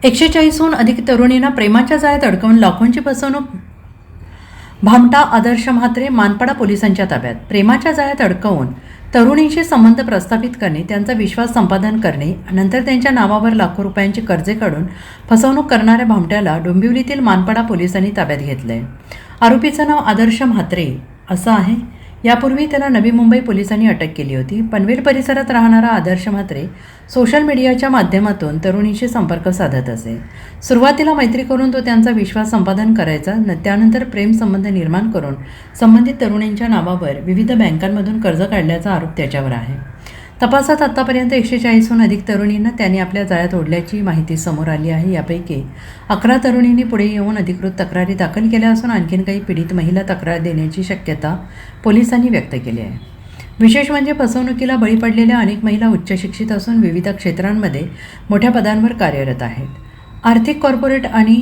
140हून अधिक तरुणींना प्रेमाच्या जाळ्यात अडकवून लाखोंची फसवणूक. भामटा आदर्श म्हात्रे मानपाडा पोलिसांच्या ताब्यात. प्रेमाच्या जाळ्यात अडकवून तरुणींशी संबंध प्रस्थापित करणे, त्यांचा विश्वास संपादन करणे, नंतर त्यांच्या नावावर लाखो रुपयांची कर्जे काढून फसवणूक करणाऱ्या भामट्याला डोंबिवलीतील मानपाडा पोलिसांनी ताब्यात घेतलंय. आरोपीचं नाव आदर्श म्हात्रे असं आहे. यापूर्वी त्याला नवी मुंबई पोलिसांनी अटक केली होती. पनवेल परिसरात राहणारा आदर्श म्हात्रे सोशल मीडियाच्या माध्यमातून तरुणीशी संपर्क साधत असे. सुरुवातीला मैत्री करून तो त्यांचा विश्वास संपादन करायचा, त्यानंतर प्रेमसंबंध निर्माण करून संबंधित तरुणींच्या नावावर विविध बँकांमधून कर्ज काढल्याचा आरोप त्याच्यावर आहे. तपासात आत्तापर्यंत 140हून अधिक तरुणींना त्याने आपल्या जाळ्यात ओढल्याची माहिती समोर आली आहे. यापैकी 11 तरुणींनी पुढे येऊन अधिकृत तक्रारी दाखल केल्या असून आणखीन काही पीडित महिला तक्रार देण्याची शक्यता पोलिसांनी व्यक्त केली आहे. विशेष म्हणजे फसवणुकीला बळी पडलेल्या अनेक महिला उच्च शिक्षित असून विविध क्षेत्रांमध्ये मोठ्या पदांवर कार्यरत आहेत. आर्थिक, कॉर्पोरेट आणि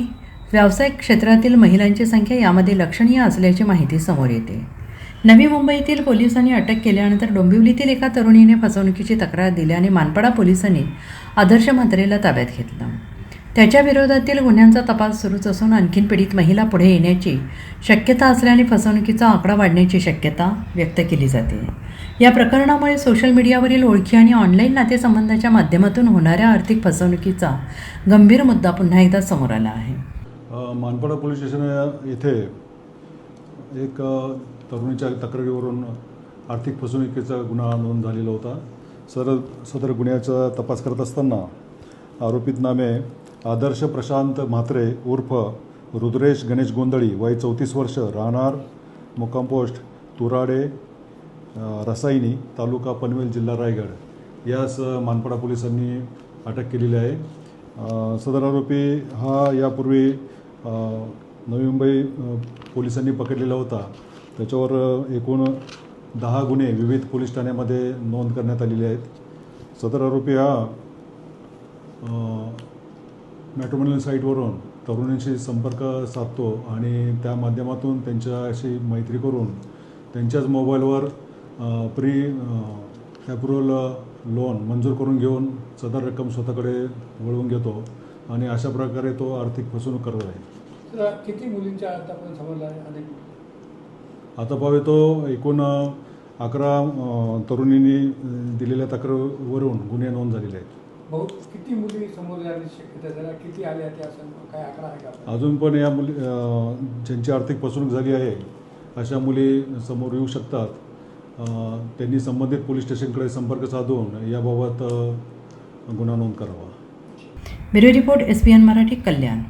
व्यावसायिक क्षेत्रातील महिलांची संख्या यामध्ये लक्षणीय असल्याची माहिती समोर येते. नवी मुंबईतील पोलिसांनी अटक केल्यानंतर डोंबिवलीतील एका तरुणीने फसवणुकीची तक्रार दिल्याने मानपाडा पोलिसांनी आदर्श म्हात्रेला ताब्यात घेतलं. त्याच्या विरोधातील गुन्ह्यांचा तपास सुरूच असून आणखीन पीडित महिला पुढे येण्याची शक्यता असल्याने फसवणुकीचा आकडा वाढण्याची शक्यता व्यक्त केली जाते. या प्रकरणामुळे सोशल मीडियावरील ओळखी आणि ऑनलाईन नातेसंबंधाच्या माध्यमातून होणाऱ्या आर्थिक फसवणुकीचा गंभीर मुद्दा पुन्हा एकदा समोर आला आहे. मानपाडा पोलीस स्टेशन येथे एक तरुणीच्या तक्रारीवरून आर्थिक फसवणुकीचा गुन्हा नोंद झालेला होता. सदर गुन्ह्याचा तपास करत असताना आरोपित नामे आदर्श प्रशांत म्हात्रे उर्फ रुद्रेश गणेश गोंधळी, वय 34 वर्ष, राहणार मुक्काम पोस्ट तुराडे रसायनी, तालुका पनवेल, जिल्हा रायगड, यास मानपाडा पोलिसांनी अटक केलेली आहे. सदर आरोपी हा यापूर्वी नवी मुंबई पोलिसांनी पकडलेला होता. त्याच्यावर एकूण 10 गुन्हे विविध पोलीस ठाण्यामध्ये नोंद करण्यात आलेले आहेत. सदर आरोपी हा मॅट्रिमोनियल साईटवरून तरुणींशी संपर्क साधतो आणि त्या माध्यमातून त्यांच्याशी मैत्री करून त्यांच्याच मोबाईलवर ॲप्रुव्हल लोन मंजूर करून घेऊन सदर रक्कम स्वतःकडे वळवून घेतो आणि अशा प्रकारे तो आर्थिक फसवणूक करत आहे. किती मुलींच्या आतापर्यंत समजला आहे? आता पावे तो एकूण 11 तरुणींनी दिलेल्या तक्रारीवरून गुन्हे नोंद झालेले आहेत. बहुत किती मुली समोर येण्याची शक्यता झाला, किती आल्या त्या काय आकडा आहे का? अजून पण या मुली ज्यांची आर्थिक फसवणूक झाली आहे अशा मुली समोर येऊ शकतात. त्यांनी संबंधित पोलीस स्टेशनकडे संपर्क साधून याबाबत गुन्हा नोंद करावा. ब्युरो रिपोर्ट SBN मराठी, कल्याण.